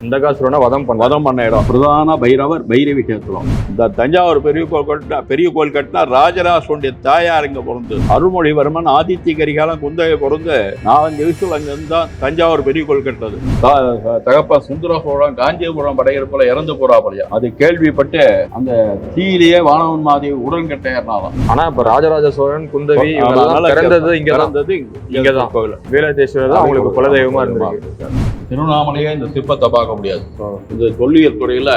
அந்தகாசுரனை வதம் பண்ண இடம் பிரதான பைரவர் பைரவி கேத்திரம். இந்த தஞ்சாவூர் பெரிய கோயில் கட்டினா ராஜராஜனுடைய தாயார் இங்க பிறந்து, அருள்மொழிவர்மன் ஆதித்ய கரிகாலன் குந்தவை பிறந்து 4-5 வயசுல அங்கிருந்து தான் தஞ்சாவூர் பெரிய கோயில் கட்டினது. தகப்ப சுந்தர சோழன் காஞ்சிபுரம் படையெடுப்புல இறந்து போறாப்பலையா, அது கேள்விப்பட்டு அந்த தீயிலேயே வானவன் மாதிரி உடன் கட்டையர்னாலும். ஆனா இப்ப ராஜராஜ சோழன் குந்தவி பிறந்தது இங்கதான் கோவில் வீரதேஸ்வரர் அவங்களுக்கு குலதெய்வமா இருந்திருக்கு. திருவண்ணாமலையே இந்த சிற்பத்தை பார்க்க முடியாது. இந்த தொல்லியல் துறையில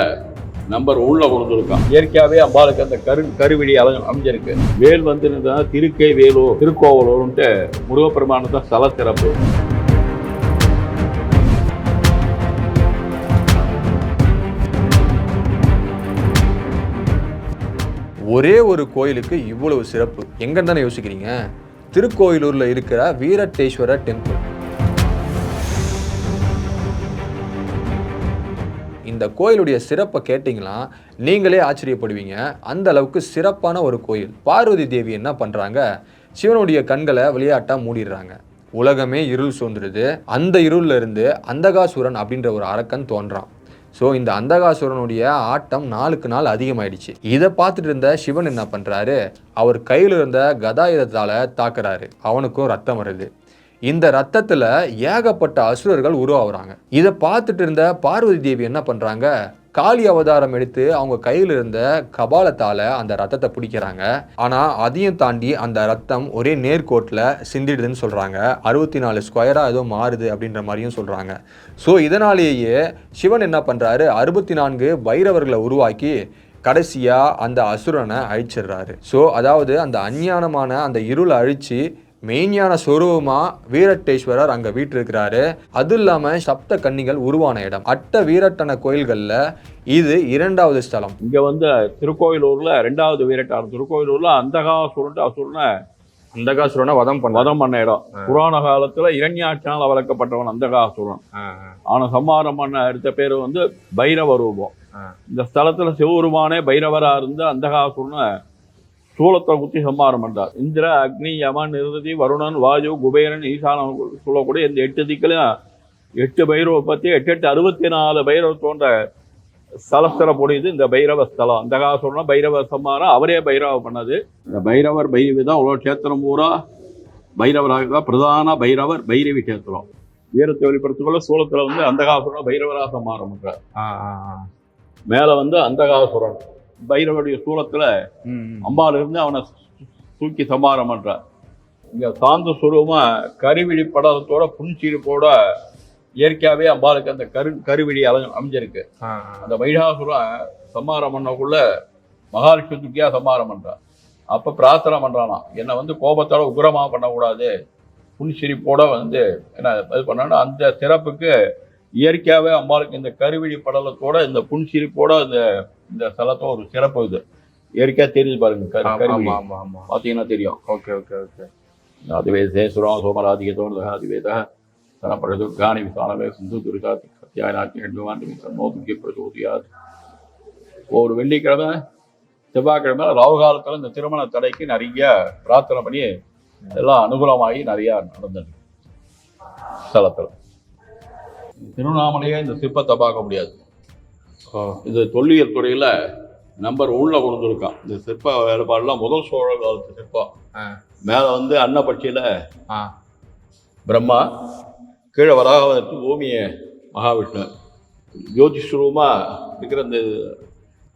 நம்பர் உள்ள கொண்டிருக்கான். இயற்கையாவே அம்பாளுக்கு அந்த கருவிழி அமைஞ்சிருக்கு. வேல் வந்து திருக்கை வேலூர் திருக்கோவலூர்ன்ட்டு முருகப்பெருமானத்தை ஸ்தல சிறப்பு. ஒரே ஒரு கோயிலுக்கு இவ்வளவு சிறப்பு எங்கன்னு தானே யோசிக்கிறீங்க? திருக்கோயிலூர்ல இருக்கிற வீரட்டேஸ்வரர் டெம்பிள். இந்த கோயிலுடைய சிறப்பை கேட்டிங்களா நீங்களே ஆச்சரியப்படுவீங்க. அந்த அளவுக்கு சிறப்பான ஒரு கோயில். பார்வதி தேவி என்ன பண்றாங்க, சிவனுடைய கண்களை விளையாட்டா மூடிடுறாங்க. உலகமே இருள் சூழ்ந்துருது. அந்த இருள்ல இருந்து அந்தகாசுரன் அப்படின்ற ஒரு அரக்கன் தோன்றான். ஸோ இந்த அந்தகாசுரனுடைய ஆட்டம் நாளுக்கு நாள் அதிகமாயிடுச்சு. இதை பார்த்துட்டு இருந்த சிவன் என்ன பண்றாரு, அவர் கையில் இருந்த கதாயுதத்தால தாக்குறாரு. அவனுக்கும் ரத்தம் வருது. இந்த ரத்தத்துல ஏகப்பட்ட அசுரர்கள் உருவாகுறாங்க. இதை பார்த்துட்டு இருந்த பார்வதி தேவி என்ன பண்றாங்க, காளி அவதாரம் எடுத்து அவங்க கையில் இருந்த கபாலத்தால அந்த ரத்தத்தை பிடிக்கிறாங்க. ஆனா அதையும் தாண்டி அந்த ரத்தம் ஒரே நேர்கோட்டில் சிந்திடுதுன்னு சொல்றாங்க. 64 ஸ்கொயரா ஏதோ மாறுது அப்படின்ற மாதிரியும் சொல்றாங்க. ஸோ இதனாலேயே சிவன் என்ன பண்றாரு, 64 பைரவர்களை உருவாக்கி கடைசியா அந்த அசுரனை அழிச்சிடுறாரு. ஸோ அதாவது அந்த அஞ்ஞானமான அந்த இருளை அழிச்சு மெய்ஞான சொரூபமா வீரட்டேஸ்வரர் அங்க வீற்றிருக்கிறாரு. அது இல்லாம சப்த கன்னிகள் உருவான இடம். அட்ட வீரட்டன கோயில்கள்ல இது 2வது ஸ்தலம். இங்க வந்து திருக்கோயிலூர்ல 2வது வீரட்டார். திருக்கோயிலூர்ல அந்தகாசுரனை வதம் பண்ண இடம். புராண காலத்துல இரண்யாட்சியால் வளர்க்கப்பட்டவன் அந்தகாசுரன். ஆனா சம்மாரம் பண்ண எடுத்த பேரு வந்து பைரவ ரூபம். இந்த ஸ்தலத்துல சிவபெருமானே பைரவரா இருந்து அந்தகாசுரனை சூலத்தை குத்தி சம்மாரம் பண்றார். இந்திர, அக்னி, யமன், நிருதி, வருணன், வாயு, குபேரன், ஈசானம் சொல்லக்கூடிய இந்த 8 திக்களையும் 8 பைரவ பத்தி 8 64 பைரவ தோன்ற ஸ்தலஸ்தல பொடியுது இந்த பைரவ ஸ்தலம். அந்தகாசுரனா பைரவ சம்மாரம் அவரே பைரவ பண்ணது. இந்த பைரவர் பைரவி தான் உலக கஷேத்திரம் பூரா பைரவராக தான் பிரதான பைரவர் பைரவி கஷேத்திரம். வீரத்தை வெளிப்படுத்திக்கொள்ள சூலத்துல வந்து அந்தகாசுரனா பைரவரா சம்மாரம் பண்றார். மேல வந்து அந்தகாசுரன் பைரவருடைய சூலத்துல அம்பாள் இருந்து அவனை தூக்கி சம்மாரம் பண்றார். இங்க சாந்த சுரூபமா கருவிழி படத்தோட புன்சிரிப்போட இயற்கையாவே அம்பாளுக்கு அந்த கருவிழி அமைஞ்சிருக்கு. அந்த மகிஷாசுரம் சம்மாரம் பண்ணக்குள்ள மகாலட்சுமி துக்கியா சம்மாரம் பண்றான். அப்ப பிரார்த்தனை பண்றானா, என்னை வந்து கோபத்தோட உக்ரமா பண்ணக்கூடாது, புன்சிரிப்போட வந்து என்ன இது பண்ணணும். அந்த சிறப்புக்கு இயற்கையாவே அம்பாளுக்கு இந்த கருவிழி படலத்தோட இந்த புன்சிரிப்போட இந்த ஸ்தலத்தோட ஒரு சிறப்பு. இது இயற்கையா தெரியுது பாருங்க. பாத்தீங்கன்னா தெரியும். Okay okay okay. அதுவே சேசுரம் சோமராதிகத்தோடு அதிவேத தனப்படது காணி விசாலவே சிந்து துரிசாதி சத்தியானாக்கி பிரச்சோதியாது. ஒரு வெள்ளிக்கிழமை செவ்வாய்க்கிழமை ராகு காலத்துல இந்த திருமண தடைக்கு நிறைய பிரார்த்தனை பண்ணி எல்லாம் அனுகூலமாகி நிறைய நடந்தது ஸ்தலத்துல. திருவண்ணாமலையே இந்த சிற்பத்தை பார்க்க முடியாது. இது தொல்லியல் துறையில நம்பர் உள்ள கொண்டிருக்கான். இந்த சிற்ப வேலைப்பாடுலாம் முதல் சோழ காலத்து சிற்பம். மேல வந்து அன்னப்பட்சியில பிரம்மா, கீழே வராகவதற்கு பூமிய மகாவிஷ்ணு. ஜோதிஷ்ரூபமா இருக்கிற இந்த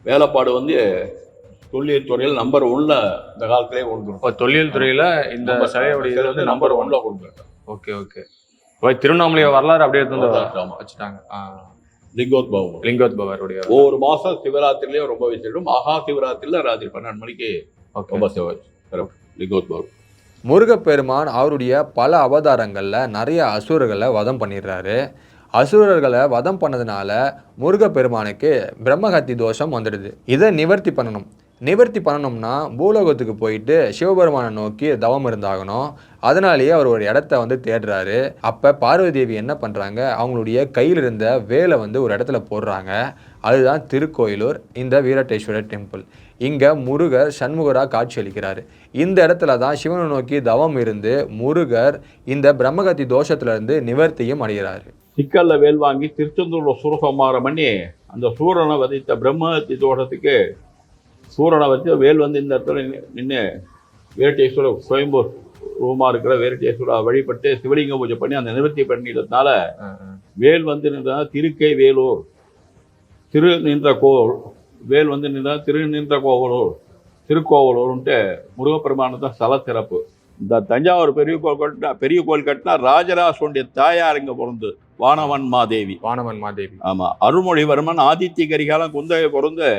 வேலைப்பாடு வந்து தொல்லியல் துறையில் நம்பர் உள்ள இந்த காலத்திலே கொண்டு தொல்லியல் துறையில இந்த சிலையுடைய வந்து நம்பர் உள்ள கொண்டு. Okay okay. திருவண்ணாமலைய வரலாறு அப்படியே வச்சுட்டாங்க. லிங்கோத்பவருடைய ஒவ்வொரு மாசம் சிவராத்திரிலேயே ரொம்ப விசேஷம். மகா சிவராத்திரில ராத்திரி 12 மணிக்கு ரொம்ப லிங்கோத்பவர். முருகப்பெருமான் அவருடைய பல அவதாரங்கள்ல நிறைய அசுரர்களை வதம் பண்ணிடுறாரு. அசுரர்களை வதம் பண்ணதுனால முருகப்பெருமானுக்கு பிரம்மஹத்தி தோஷம் வந்துடுது. இதை நிவர்த்தி பண்ணணும்னா பூலோகத்துக்கு போயிட்டு சிவபெருமானை நோக்கி தவம் இருந்தாகணும். அதனாலேயே அவர் ஒரு இடத்த வந்து தேடுறாரு. அப்போ பார்வதி தேவி என்ன பண்ணுறாங்க, அவங்களுடைய கையில் இருந்த வேலை வந்து ஒரு இடத்துல போடுறாங்க. அதுதான் திருக்கோயிலூர் இந்த வீரட்டேஸ்வரர் டெம்பிள். இங்கே முருகர் சண்முகராக காட்சி அளிக்கிறாரு. இந்த இடத்துல தான் சிவனை நோக்கி தவம் இருந்து முருகர் இந்த பிரம்மகத்தி தோஷத்திலிருந்து நிவர்த்தியும் அடைகிறாரு. சிக்கல்ல வேல் வாங்கி திருச்செந்தூர்ல சூரசம்மாரம் பண்ணி அந்த சூரனை வதைத்த பிரம்மஹத்தி தோட்டத்துக்கு சூரனை வச்சு வேல் வந்து இந்த இடத்துல நின்று வீரட்டேஸ்வரர் சுயம்பூர் ரூமா இருக்கிற வீரட்டேஸ்வரா வழிபட்டு சிவலிங்க பூஜை பண்ணி அந்த நிவர்த்தி பண்ணிட்டதுனால வேல் வந்து நின்றா திருக்கை வேலூர், திரு நின்ற கோவில், வேல் வந்து நின்றா திரு நின்ற கோவலூர், திருக்கோவலூர்ன்ட்டு முருகப்பெருமானதான் ஸ்தல சிறப்பு. இந்த தஞ்சாவூர் பெரிய கோயில் கட்டினா ராஜராஜனுடைய தாயார் இங்க பிறந்து வானவன் மாதேவி. ஆமா, அருள்மொழிவர்மன் ஆதித்ய கரிகாலம் குந்தகை பிறந்து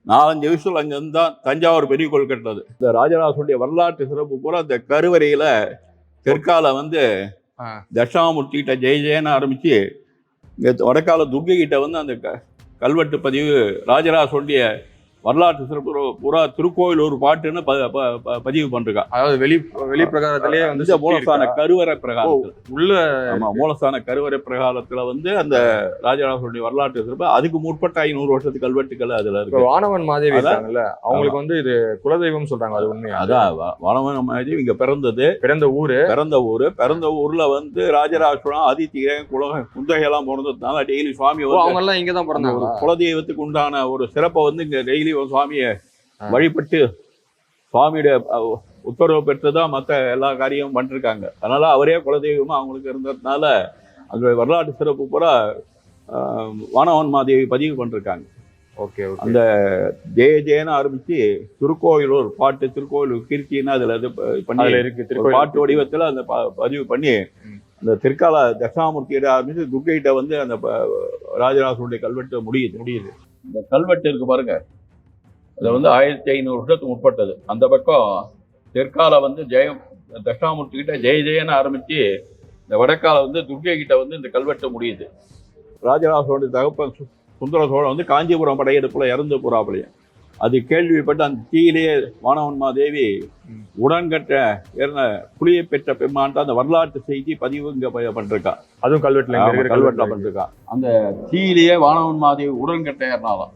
4-5 வயசுல அங்கிருந்து தான் தஞ்சாவூர் பெரிய கோயில் கட்டினது. இந்த ராஜராஜனுடைய வரலாற்று சிறப்பு பூரா இந்த கருவறையில தெற்கால வந்து தட்சாமூர்த்தி கிட்ட ஜெய ஜெயன்னு ஆரம்பிச்சு வடக்கால துர்கை கிட்ட வந்து அந்த கல்வெட்டு பதிவு ராஜராஜனுடைய வரலாற்று சிறப்பு பூரா திருக்கோயிலூர் பாட்டுன்னு பதிவு பண்றா. அதாவது வெளி பிரகாரத்திலேயே வந்து மூலஸ்தான கருவறை பிரகாரத்துல உள்ள மூலஸ்தான கருவறை பிரகாரத்துல வந்து அந்த ராஜராஜனுடைய வரலாற்று சிறப்பு அதுக்கு முற்பட்ட 500 வருஷத்து கல்வெட்டுக்கள் அதுல இருக்கு. வானவன் மாதேவி இருக்காங்கல்ல, அவங்களுக்கு வந்து இது குலதெய்வம் சொல்றாங்க, அது உண்மையா? அதான் வானவன் மாதேவி இங்க பிறந்த ஊர்ல வந்து ராஜராஜன் ஆதித்ய குந்தகை எல்லாம் பிறந்ததுனால டெய்லி சுவாமி அவங்க எல்லாம் இங்கதான் பிறந்தாங்க. குலதெய்வத்துக்கு உண்டான ஒரு சிறப்பை வந்து இங்க டெய்லி சுவாமியை வழிபட்டு சுவாமியுடைய உத்தரவு பெற்றுதான் மற்ற எல்லா காரியமும் பண்ணிருக்காங்க. அதனால அவரே குலதெய்வமா அவங்களுக்கு இருந்ததுனால அதோட வரலாற்று சிறப்பு பூரா வானவன் மாதேவி பதிவு பண்ணிருக்காங்க. ஓகே, அந்த ஜெய ஜெயன்னு ஆரம்பிச்சு திருக்கோயிலூர் பாட்டு, திருக்கோயிலூர் கீர்த்தின்னு அதுல இது பண்ணி இருக்கு, பாட்டு வடிவத்துல அந்த பதிவு பண்ணி அந்த திருக்கால தட்சாமூர்த்தியிட ஆரம்பிச்சு துர்கையிட்ட வந்து அந்த ராஜராஜனுடைய கல்வெட்டு முடியுது. இந்த கல்வெட்டு இருக்கு பாருங்க, அது வந்து 1500 வருஷத்துக்கு முற்பட்டது. அந்த பக்கம் தெற்கால வந்து தட்சாமூர்த்தி கிட்ட ஜெய ஜெயன்னு ஆரம்பிச்சு இந்த வடக்கால வந்து துர்கை கிட்ட வந்து இந்த கல்வெட்டு முடியுது. ராஜராஜனுடைய தகப்பன் சுந்தர சோழன் வந்து காஞ்சிபுரம் படையெடுப்புல இறந்து போறாப்புலையும் அது கேள்விப்பட்டு அந்த தீயிலேயே வானவன் மாதேவி உடன்கட்ட புலியை பெற்ற பெம்மான்ட்டு அந்த வரலாற்று செய்தி பதிவு இங்க பண்ணிருக்கா. அதுவும் கல்வெட்டுல பண்ணிருக்கா. அந்த தீயிலேயே வானவன் மாதேவி உடன்கட்ட ஏறினாலாம்.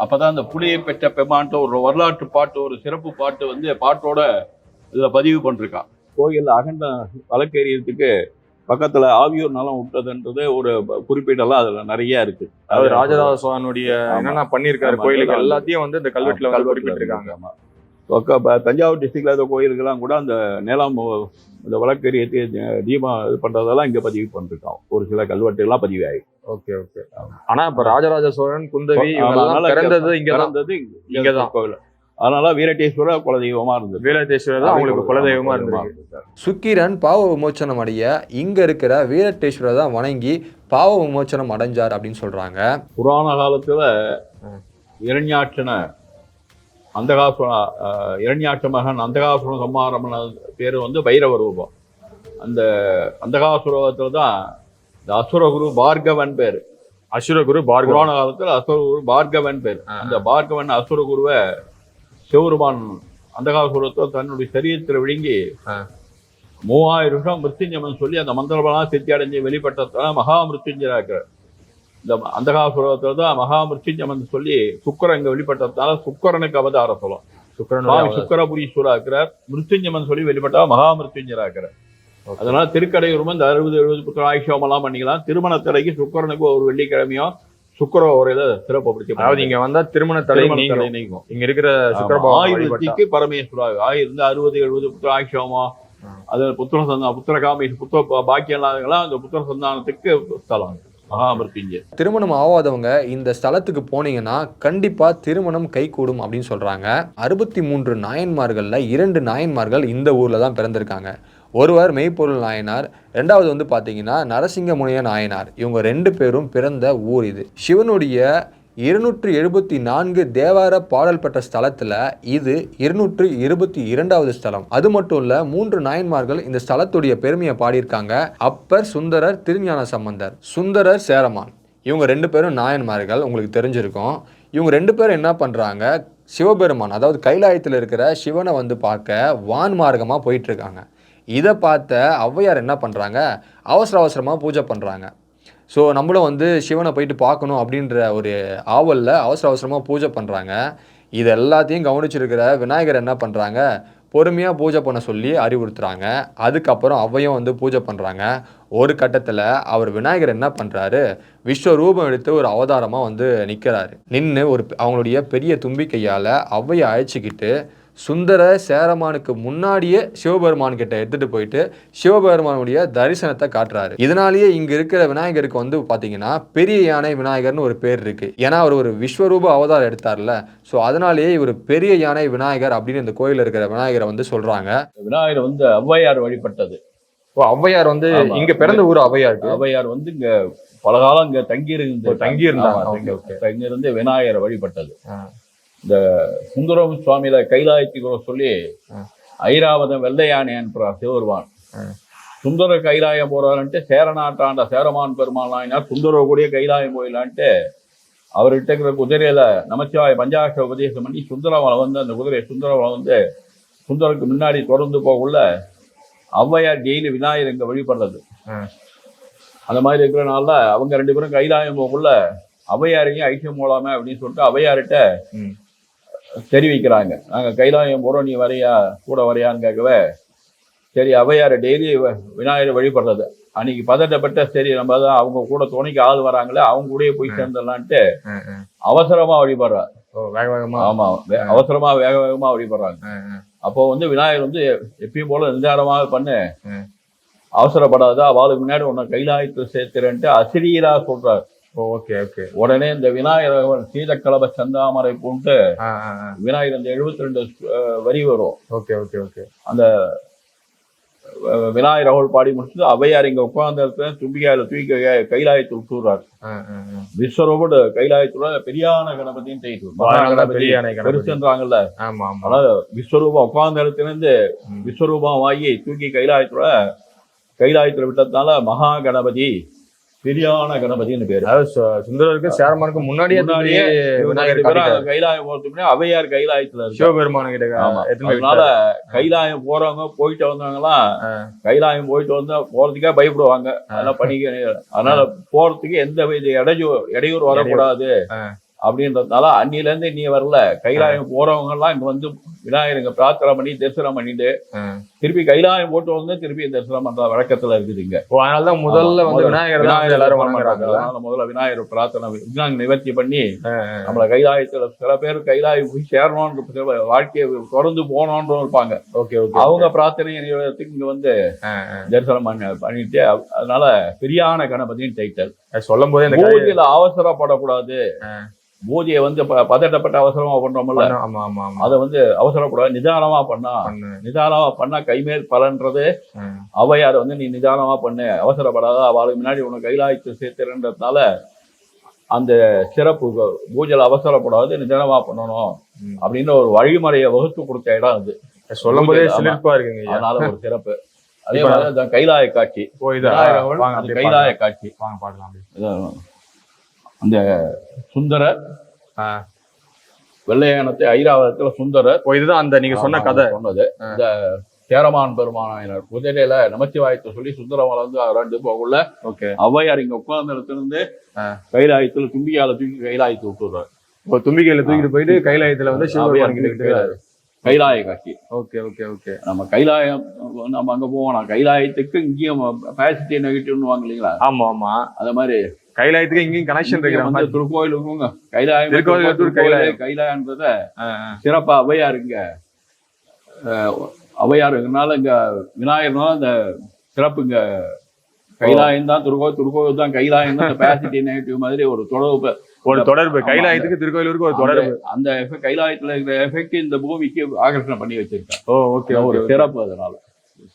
அப்பதான் அந்த புலியை பெற்ற பெம்மான்ட்டு ஒரு வரலாற்று பாட்டு, ஒரு சிறப்பு பாட்டு வந்து பாட்டோட இதுல பதிவு பண்ணிருக்கா. கோயில் அகண்ட வழக்கேறியதுக்கு பக்கத்துல ஆவியூர் நலம் விட்டதுன்றது ஒரு குறிப்பீடெல்லாம் அதுல நிறைய இருக்கு. அதாவது ராஜராஜ சோழனுடைய என்னென்ன பண்ணிருக்காரு கோயிலுக்கு எல்லாத்தையும் வந்து இந்த கல்வெட்டுல குறிப்பிட்டிருக்காங்க. தஞ்சாவூர் டிஸ்ட்ரிக்ட்ல இருக்க கோயிலுக்கெல்லாம் கூட அந்த நிலம் இந்த வழக்கறிய தீபம் இது பண்றதெல்லாம் இங்க பதிவு பண்ணிருக்கோம். ஒரு சில கல்வெட்டு எல்லாம் பதிவு ஆயிருக்கு. ஓகே. ஆனா இப்ப ராஜராஜ சோழன் குந்தவி பிறந்தது இங்கதான் கோவில். அதனால வீரட்டேஸ்வரர் குலதெய்வமா இருந்தது. வீரட்டேஸ்வரர் தான் அவங்களுக்கு குலதெய்வமா இருந்தது. சுக்கிரன் பாவ விமோச்சனம் அடைய இங்க இருக்கிற வீரட்டேஸ்வரர் தான் வணங்கி பாவ விமோச்சனம் அடைஞ்சார் அப்படின்னு சொல்றாங்க. புராண காலத்துல இரண்யாட்சன இரண்யாட்ச மகன் அந்தகாசுர சம்மாரம் பேரு வந்து பைரவ ரூபம். அந்த அந்தகாசுரத்துல தான் இந்த அசுரகுரு பார்கவன் பேரு. புராண காலத்துல அசுரகுரு பார்கவன் பேரு. அந்த பார்கவன் அசுரகுருவை சிவருமான் அந்தகாசுரத்தை தன்னுடைய சரீரத்தில் விழுங்கி 3000 வருஷம் மிருத்யுஞ்சயம்னு சொல்லி அந்த மந்திரபலாம் சித்தி அடைஞ்சு வெளிப்பட்டதால மகா மிருத்யுஞ்சயராக்கிறார். இந்த அந்தகாசுரத்துல தான் மகா மிருத்யுஞ்சயம்னு சொல்லி சுக்கரன் இங்க வெளிப்பட்டதுனால சுக்கரனுக்கு அவதாரம் சொல்லும். சுக்கரபுரீஸ்வரா இருக்கிறார். மிருத்யுஞ்சயம்னு சொல்லி வெளிப்பட்டா மகா மிருத்யுஞ்சயராக்கிறார். அதனால திருக்கடையூர் இந்த 60-70 புத்திர ஆயுஷம் எல்லாம் பண்ணிக்கலாம். திருமணத்தடைக்கு சுக்கரனுக்கு ஒரு வெள்ளிக்கிழமையோ சுக்கர ஒரு சிறப்புப்படுத்தி, அதாவது இங்க வந்தா திருமண தடை நீங்கும். இங்க இருக்கிற ஆயுர்வதிக்கு பரமேஸ்வரா 60-70 புத்திர ஆயுஷமோ அது புத்திர காமேஷ் புத்திர பாக்கியம் இல்லாதவங்களாம் அந்த புத்திர சந்தானத்துக்கு ஸ்தலம் மகாமிருத்யுஞ்சய. திருமணம் ஆகாதவங்க இந்த ஸ்தலத்துக்கு போனீங்கன்னா கண்டிப்பா திருமணம் கை கூடும் அப்படின்னு சொல்றாங்க. 63 நாயன்மார்கள்ல 2 நாயன்மார்கள் இந்த ஊர்ல தான் பிறந்திருக்காங்க. ஒருவர் மெய்ப்பொருள் நாயனார், ரெண்டாவது வந்து பார்த்தீங்கன்னா நரசிங்கமுனிய நாயனார். இவங்க 2 பேரும் பிறந்த ஊர் இது. சிவனுடைய 274 தேவார பாடல் பெற்ற ஸ்தலத்துல இது 222வது ஸ்தலம். அது மட்டும் இல்ல 3 நாயன்மார்கள் இந்த ஸ்தலத்துடைய பெருமையை பாடியிருக்காங்க. அப்பர், சுந்தரர், திருஞான சம்பந்தர், சுந்தரர், சேரமான். இவங்க 2 பேரும் நாயன்மார்கள், உங்களுக்கு தெரிஞ்சிருக்கும். இவங்க 2 பேரும் என்ன பண்றாங்க, சிவபெருமான் அதாவது கைலாயத்தில் இருக்கிற சிவனை வந்து பார்க்க வான் மார்க்கமா போயிட்டு இருக்காங்க. இதை பார்த்த ஔவையார் என்ன பண்ணுறாங்க, அவசரமாக பூஜை பண்ணுறாங்க. ஸோ நம்மளும் வந்து சிவனை போயிட்டு பார்க்கணும் அப்படின்ற ஒரு ஆவலில் அவசரமாக பூஜை பண்ணுறாங்க. இது எல்லாத்தையும் கவனிச்சிருக்கிற விநாயகர் என்ன பண்ணுறாங்க, பொறுமையாக பூஜை பண்ண சொல்லி அறிவுறுத்துறாங்க. அதுக்கப்புறம் ஔவையும் வந்து பூஜை பண்ணுறாங்க. ஒரு கட்டத்துல அவர் விநாயகர் என்ன பண்றாரு, விஸ்வரூபம் எடுத்து ஒரு அவதாரமா வந்து நிக்கிறாரு. நின்று அவங்களுடைய பெரிய தும்பிக்கையால ஔவையை அழைச்சிக்கிட்டு சுந்தர சேரமானுக்கு முன்னாடியே சிவபெருமான் கிட்ட எடுத்துட்டு போயிட்டு சிவபெருமானுடைய தரிசனத்தை காட்டுறாரு. இதனாலேயே இங்க இருக்கிற விநாயகருக்கு வந்து பாத்தீங்கன்னா பெரிய யானை விநாயகர்னு ஒரு பேர் இருக்கு. ஏன்னா அவர் ஒரு விஸ்வரூப அவதாரம் எடுத்தார்ல, சோ அதனாலேயே இவர் பெரிய யானை விநாயகர் அப்படின்னு இந்த கோயில இருக்கிற விநாயகரை வந்து சொல்றாங்க. விநாயகர் வந்து ஔவையார் வழிபட்டது. ஔவையார் வந்து இங்க பிறந்த ஊர் ஔவையார். ஔவையார் வந்து இங்க பல காலம் இங்க தங்கி இருந்து விநாயகரை வழிபட்டது. இந்த சுந்தரம் சுவாமியில கைலாயத்துக்கு சொல்லி ஐராவதம் வெள்ளையானே அனுப்புறார் சிவபெருமான். சுந்தர கைலாயம் போறாருன்ட்டு சேரநாட்டாண்ட சேரமான் பெருமாள் சுந்தர கூடிய கைலாயம் போயிடலான்ட்டு அவர்கிட்ட இருக்கிற குதிரையில நமச்சிவாய பஞ்சாட்சர உபதேசம் பண்ணி சுந்தரவளை வந்து அந்த குதிரை சுந்தரவளை வந்து சுந்தருக்கு முன்னாடி தொடர்ந்து போகக்குள்ள ஔவையார் டெய்லி விநாயகர் இங்க வழிபடுறது. அந்த மாதிரி இருக்கிறனால அவங்க 2 பேரும் கைலாயம் போகக்குள்ள ஔவையாரையும் ஐக்கியம் போலாமே அப்படின்னு சொல்லிட்டு ஔவையார்கிட்ட தெரிவிக்கிறாங்க. நாங்க கைலாயம் போறோம், நீ வரையா கூட வரையான்னு கேட்கவே சரி ஔவையாரை டெய்லி விநாயகரை வழிபடுறது. அன்னைக்கு பதட்டப்பட்ட சரி நம்ம தான் அவங்க கூட துணைக்கு ஆள் வராங்களே அவங்க கூடயே போய் சேர்ந்துடலான்ட்டு அவசரமா வழிபடுறார். ஆமா, அவசரமா வேக வேகமா வழிபடுறாங்க. அப்போ வந்து விநாயகர் வந்து எப்பயும் போல நிதானமாக பண்ணு, அவசரப்படாதா, அவளுக்கு முன்னாடி உன்னை கைலாயத்தில் சேர்த்துறேன்ட்டு அசிரியரா சொல்றாரு. Okay okay. உடனே இந்த விநாயகர் சீதக்கலப சந்தாமரை போட்டு விநாயகர் அந்த 72 வரி வரும். Okay okay okay. அந்த விநாயகர் அவள் பாடி முடிச்சுட்டு ஔவையார் இங்க உட்கார்ந்த இடத்துல தும்பிக்கையில தூக்கி கைலாயத்தில் விட்டுறாரு. விஸ்வரூபோட கைலாயத்துல பெரியான கணபதின்னு டைட்டில் பெருசுன்றாங்கல்ல. அதனால விஸ்வரூபம் உட்கார்ந்த இடத்துல இருந்து விஸ்வரூபம் வாங்கி தூக்கி கைலாயத்துல விட்டதுனால மகா கணபதி பெரியான கணபதினு பேரு. சுந்தரருக்கு சேரமானுக்கு முன்னாடியே கைலாயம் போறதுக்கு ஔவையார் கைலாயத்துல சிவபெருமான கிட்ட. அதனால கைலாயம் போறவங்க போயிட்டு வந்தவங்க எல்லாம் கைலாயம் போயிட்டு வந்தா போறதுக்கே பயப்படுவாங்க. அதெல்லாம் பண்ணிக்க, அதனால போறதுக்கு எந்த இடையூறு வரக்கூடாது அப்படின்றதுனால அன்னில இருந்து நீ வரல கைலாயம் போறவங்க எல்லாம் இங்க வந்து விநாயகர் இங்க பிரார்த்தனை பண்ணி தரிசனம் பண்ணிட்டு திருப்பி கைலாயம் போட்டு வந்து திருப்பி தரிசனம் பண்ற வழக்கத்துல இருக்குது இங்க. அதனாலதான் முதல்ல வந்து விநாயகர் எல்லாரும் வணங்குறாங்க. அதனால முதல்ல விநாயகர் பிரார்த்தனை விநாயகர் நிவர்த்தி பண்ணி நம்மள கைலாயத்துல சில பேர் கைலாயம் போய் சேரணும்ன்ற வாழ்க்கையை தொடர்ந்து போனோன்னு இருப்பாங்க. Okay okay. அவங்க பிரார்த்தனை நிவர்த்திக்கு இங்க வந்து தரிசனம் பண்ணிட்டு அதனால பெரியான கணபதியின் டைட்டில் சொல்லும் போதே பூஜையில அவசரப்படக்கூடாது. பூஜையை வந்து பதட்டப்பட்ட அவசரமா பண்றோம்ல, அதை வந்து அவசரப்படாது, நிதானமா பண்ணா கைமேல் பலன்றது. ஔவையார் வந்து நீ நிதானமா பண்ணு, அவசரப்படாத, அவளுக்கு முன்னாடி உனக்கு கைலாயத்தை சேர்த்துறதுனால அந்த சிறப்பு. பூஜையில அவசரப்படாது, நிதானமா பண்ணணும் அப்படின்னு ஒரு வழிமுறையை வகுத்து கொடுத்த இடம் அது. சொல்லும் போதே சிலிர்ப்பா இருக்குங்க. அதனால ஒரு சிறப்பு. அதே மாதிரி கைலாய காட்சி, கைலாய காட்சி பாடலாம். அந்த சுந்தரர் வெள்ளையானத்தை ஐராவதத்துல சுந்தரர் இதுதான் அந்த நீங்க சொன்ன கதை சொன்னது. இந்த சேரமான் பெருமானாயினர் குதிரையில நமச்சிவாயத்தை சொல்லி சுந்தரம் வளர்ந்து 2 போகுள்ள ஔவையார் இங்க உட்கார்ந்த இடத்துல இருந்து கைலாயத்துல தும்பிக்கையால தூக்கி கைலாயத்தை விட்டுறாரு. தும்பிக்கையில தூக்கிட்டு போயிட்டு கைலாயத்துல வந்து சிவபெருமான் கைலாய காட்சி. Okay okay okay. நம்ம கைலாயம் நம்ம அங்க போவோம், கைலாயத்துக்கு இங்கேயும் பாசிட்டிவ் நெகட்டிவ்னு வாங்க இல்லைங்களா? ஆமா ஆமா. அத மாதிரி கைலாயத்துக்கு இங்கேயும் கனெக்ஷன் இருக்கு. திருக்கோயில் இருக்குங்க, கைலாயம் கைலாயன்றத சிறப்பா ஔவையார் இங்க ஔவையாருனால இங்க விநாயகர்னால இந்த சிறப்பு. இங்க கைலாயம் தான் திருக்கோயில் தான் கைலாயம் தான் பாசிட்டிவ் நெகட்டிவ் மாதிரி ஒரு தொடர்பு கைலாயத்துக்கு திருக்கோயிலூருக்கு ஒரு தொடர்பு. அந்த கைலாயத்துல இருக்கிற எஃபெக்ட் இந்த பூமிக்கு ஆகர்ஷணம் பண்ணி வச்சிருக்கேன். ஒரு சிறப்பு. அதனால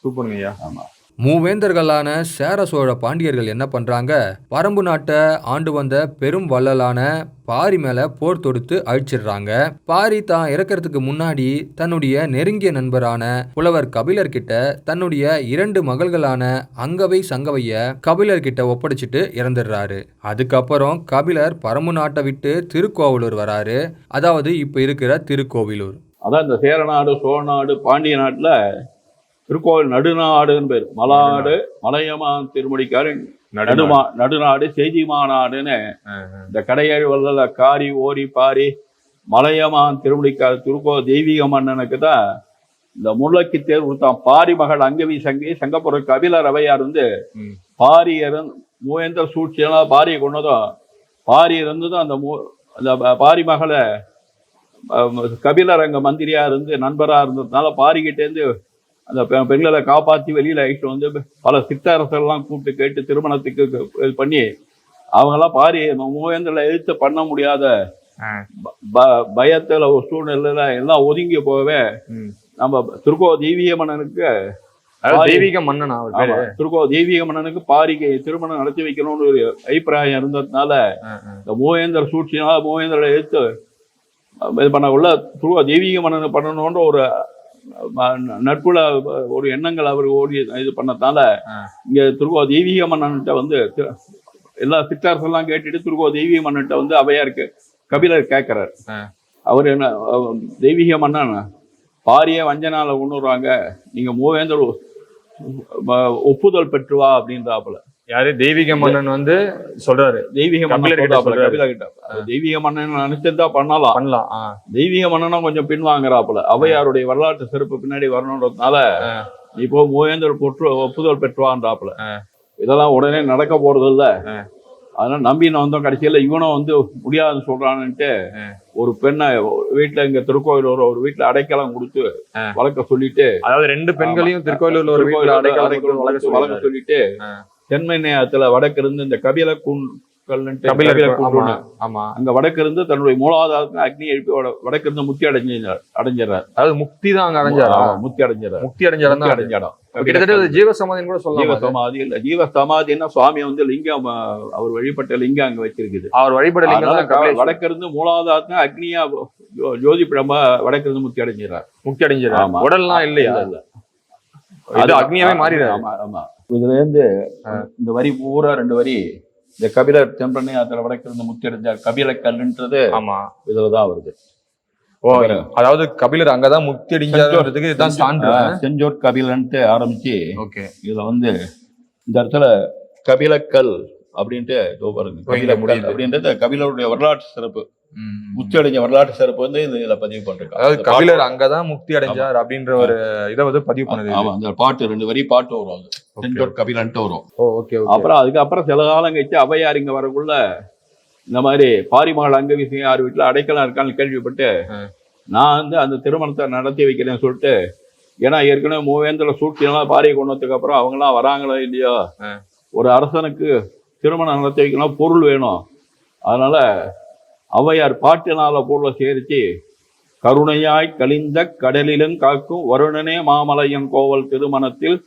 சூப்பருங்க ஐயா. ஆமா. மூவேந்தர்களான சேர சோழ பாண்டியர்கள் என்ன பண்றாங்க, பரம்பு நாட்டை ஆண்டு வந்த பெரும் வள்ளலான பாரி மேல போர் தொடுத்து அழிச்சிடுறாங்க. பாரி தான் இறக்கிறதுக்கு முன்னாடி தன்னுடைய நெருங்கிய நண்பரான புலவர் கபிலர் கிட்ட தன்னுடைய 2 மகள்களான அங்கவை சங்கவைய கபிலர் கிட்ட ஒப்படைச்சிட்டு இறந்துடுறாரு. அதுக்கப்புறம் கபிலர் பரம்பு நாட்டை விட்டு திருக்கோவிலூர் வராரு. அதாவது இப்ப இருக்கிற திருக்கோவிலூர். அதான் இந்த சேரநாடு சோழநாடு பாண்டிய நாட்டுல திருக்கோவில் நடுநாடுன்னு பேர். மலாடு மலையமான் திருமுடிக்காரு நடுநாடு செய்திமாநாடுன்னு இந்த கடையேழு வல்லல காரி ஓரி பாரி மலையமான் திருமுடிக்காரு திருக்கோவில் தெய்வீக மன்னனுக்கு தான் இந்த முல்லைக்கு தேர் கொடுத்தான். பாரி மகள் அங்கவி சங்கி சங்கப்புற கபிலர் அவையார் வந்து பாரியர் மூவேந்தர சூழ்ச்சியெல்லாம் பாரியை கொண்டதும் பாரியர் இருந்ததும் அந்த பாரி மகளை கபிலர் அங்க மந்திரியா இருந்து நண்பரா இருந்ததுனால பாரிக்கிட்டேருந்து அந்த பெண்களை காப்பாற்றி வெளியில ஆகிட்டு வந்து பல சிற்றரசெல்லாம் கூப்பிட்டு கேட்டு திருமணத்துக்கு இது பண்ணி அவங்கெல்லாம் பாரி மூவேந்தரை எதிர்த்து பண்ண முடியாத பயத்துல ஒரு சூழ்நிலையில எல்லாம் ஒதுங்கி போகவே நம்ம திருக்கோ தெய்வீக மன்னனுக்கு தெய்வீக மன்னன் திருக்கோ தெய்வீக மன்னனுக்கு பாரிக்கு திருமணம் நடத்தி வைக்கணும்னு ஒரு அபிப்பிராயம் இருந்ததுனால இந்த மூவேந்தர சூழ்ச்சினால மூவேந்தரை எதிர்த்து இது பண்ணக்குள்ள திருக்கோ தெய்வீக மன்னனை பண்ணணுன்ற ஒரு நட்புல ஒரு எண்ணங்கள் அவர் ஓடி இது பண்ணதால இங்க திருக்கோ தெய்வீக மன்னன்கிட்ட வந்து எல்லா சிற்றரசெல்லாம் கேட்டுட்டு திருக்கோ தெய்வீக மன்னன்கிட்ட வந்து அவையாருக்கு கபிலர் கேட்கிறார். அவர் என்ன தெய்வீக மன்னன் பாரிய வஞ்சனால கொண்டுறாங்க, நீங்க மூவேந்தர் ஒப்புதல் பெற்றுவா அப்படின்றாப்புல. யாரு தெய்வீக மன்னன் வந்து சொல்றாரு, தெய்வீக மன்னர் கபில கிட்ட தெய்வீக மன்னன் நினைச்சிருந்தா பண்ணலாம். தெய்வீக மன்னனும் கொஞ்சம் பின்வாங்குறாப்புல. அவையாருடைய வரலாற்று சிறப்பு பின்னாடி வரணுன்றதுனால இப்போ மூவேந்தர் ஒப்புதல் பெற்றுவான்றாப்புல. இதெல்லாம் உடனே நடக்க போறது இல்ல. அதனால நம்பின வந்தோம். கடைசியில இவனும் வந்து முடியாதுன்னு சொல்றான்னுட்டு ஒரு பெண்ணை வீட்டுல இங்க திருக்கோயிலூர் ஒரு வீட்டுல அடைக்கலம் கொடுத்து வளர்க்க சொல்லிட்டு, அதாவது 2 பெண்களையும் திருக்கோயிலூர் ஒரு வீட்டுல அடைக்கலம் வளர்க்க சொல்லிட்டு தென்மை நேரத்துல வடக்கு இருந்து இந்த கபில குண்டு அங்க வடக்கு இருந்து தன்னுடைய மூலாதாரத்துல அக்னி எழுப்பி வடக்கு இருந்து முக்தி அடைஞ்சிடறார். அதாவது முக்தி தான் அங்க அடைஞ்சாரா? முக்தி அடைஞ்சிடறார். முக்தி அடைஞ்சாடம் கிட்டத்தட்ட ஜீவசமாதின்னு கூட சொல்லலாம். ஜீவசமாதி இல்ல, ஜீவசமாதின்னா சுவாமி வந்து லிங்கம், அவர் வழிபட்ட லிங்கம் அங்க வச்சிருக்குது. அவர் வழிபட்ட லிங்கம் வடக்கு இருந்து மூலாதாரத்துல அக்னியா ஜோதி பிரம்மா வடக்கு இருந்து முக்தி அடைஞ்சிடறார். உடல்லாம் இல்லையா? இல்ல, அது அக்னியாவே மாறிடுறாரு. ஆமா. இதுல இருந்து இந்த வரி பூரா 2 வரி இந்த கபிலர் தெம்பனை அதுல வடக்கு இருந்து முக்தி அடைஞ்சார் கபில கல்லுன்றது. ஆமா, இதுலதான் வருது. அதாவது கபிலர் அங்கதான் முக்தி அடைஞ்சாருன்றதுக்கு இதுதான் சான்று. செஞ்சோர் கபிலன்ட்டு ஆரம்பிச்சு ஓகே, இதுல வந்து இந்த இடத்துல கபிலக்கல் அப்படின்ட்டு அப்படின்றது கபிலருடைய வரலாற்று சிறப்பு. முக்தி அடைஞ்ச வரலாற்று சிறப்பு வந்து இதுல பதிவு பண்றாங்க. அதாவது கபிலர் அங்கதான் முக்தி அடைஞ்சார் அப்படின்ற ஒரு இதை வந்து பதிவு பண்ணது. ஆமா, அந்த பாட்டு 2 வரி பாட்டு வரும், செஞ்சோர் கபிலன்ட்டு வரும். அப்புறம் அதுக்கப்புறம் சில காலம் கழிச்சு அவையார் இங்க வரக்குள்ள இந்த மாதிரி பாரிமகள் அங்க விஷயம் யார் வீட்டுல அடைக்கலாம் இருக்கான்னு கேள்விப்பட்டு நான் வந்து அந்த திருமணத்தை நடத்தி வைக்கிறேன்னு சொல்லிட்டு, ஏன்னா ஏற்கனவே மூவேந்திர சூழ்ச்சியெல்லாம் பாரியை கொண்டு வந்ததுக்கு அப்புறம் அவங்களாம் வராங்களோ இல்லையோ, ஒரு அரசனுக்கு திருமணம் நடத்தி வைக்கணும் பொருள் வேணும். அதனால அவையார் பாட்டினால பொருளை சேரிச்சு கருணையாய் கலிந்த கடலிலும் காக்கும் வருணனே மாமலையன் கோவல் திருமணத்தில்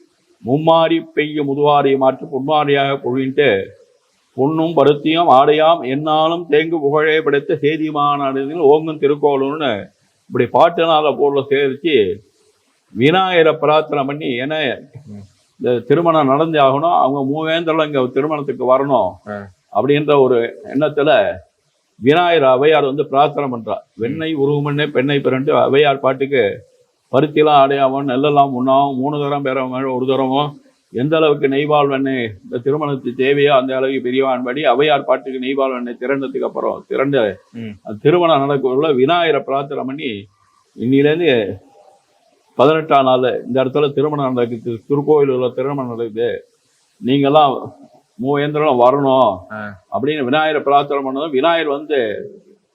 மும்மாரி பெய்ய முதுவாரியை மாற்றி பொன்மாரியாக பொழின்ட்டு பொன்னும் பருத்தியும் ஆடையாம் என்னாலும் தேங்கு புகழே படைத்த சேதிமானதில் ஓங்கும் திருக்கோளம்னு இப்படி பாட்டினால பொருளை சேரிச்சு விநாயகரை பிரார்த்தனை பண்ணி, ஏன்னா இந்த திருமணம் நடந்து ஆகணும், அவங்க மூவேந்தரம் இங்க திருமணத்துக்கு வரணும் அப்படின்ற ஒரு எண்ணத்துல விநாயகர் அவையார் வந்து பிரார்த்தனை பண்றா. வெண்ணை உருவமண்ணே பெண்ணை பிறண்டு அவையார் பாட்டுக்கு பருத்திலாம் ஆடையாவும் நெல்லெல்லாம் முன்னாவும் 3 தரம் பேர 1 தரமும் எந்த அளவுக்கு நெய்வால் வெண்ணெய் இந்த திருமணத்துக்கு தேவையோ அந்த அளவுக்கு பெரியவான்படி அவையார் பாட்டுக்கு நெய்வால் வெண்ணெய் திரண்டதுக்கு அப்புறம் திரண்டு திருமணம் நடக்கக்குள்ள விநாயகரை பிரார்த்தனை பண்ணி இன்னிலேருந்து 18ஆம் நாள் இந்த இடத்துல திருமணம் நடக்குது, திருக்கோயிலூர்ல திருமணம் நடக்குது, நீங்கெல்லாம் மூவேந்திரம் வரணும் அப்படின்னு விநாயகரை பிரார்த்தனை பண்ணதும் விநாயகர் வந்து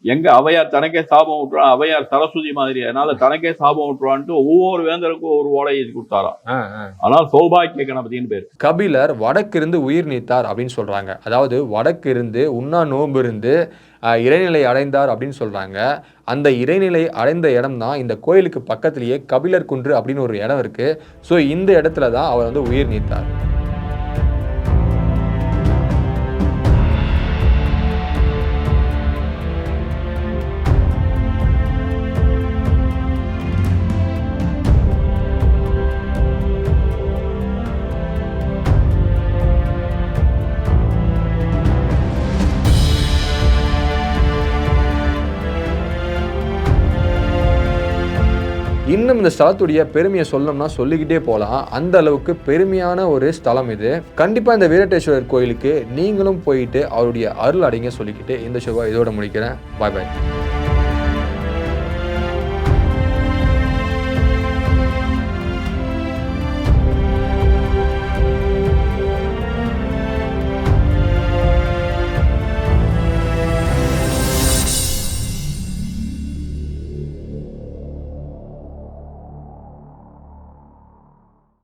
எங்க அவையார் தனக்கே சாபம் விட்டுருவான், அவையார் சரஸ்வதி மாதிரி, அதனால தனக்கே சாபம் விட்டுருவான்ட்டு ஒவ்வொரு வேந்தருக்கும் ஒரு ஓலை எழுதி கொடுத்தாராம். ஆனால் சௌபாக்கிய கணபதினு பேர். கபிலர் வடக்கு இருந்து உயிர் நீத்தார் அப்படின்னு சொல்றாங்க. அதாவது வடக்கு இருந்து உண்ணா நோன்பு இருந்து இறைநிலை அடைந்தார் அப்படின்னு சொல்றாங்க. அந்த இறைநிலை அடைந்த இடம் தான் இந்த கோயிலுக்கு பக்கத்திலேயே கபிலர் குன்று அப்படின்னு ஒரு இடம் இருக்கு. ஸோ இந்த இடத்துல தான் அவர் வந்து உயிர் நீத்தார். இன்னும் இந்த ஸ்தலத்துடைய பெருமையை சொல்லணும்னா சொல்லிக்கிட்டே போகலாம். அந்த அளவுக்கு பெருமையான ஒரு ஸ்தலம் இது. கண்டிப்பாக இந்த வீரட்டேஸ்வரர் கோயிலுக்கு நீங்களும் போயிட்டு அவருடைய அருள் அடைங்க சொல்லிக்கிட்டு இந்த ஷோவை இதோட முடிக்கிறேன். பாய் பாய்.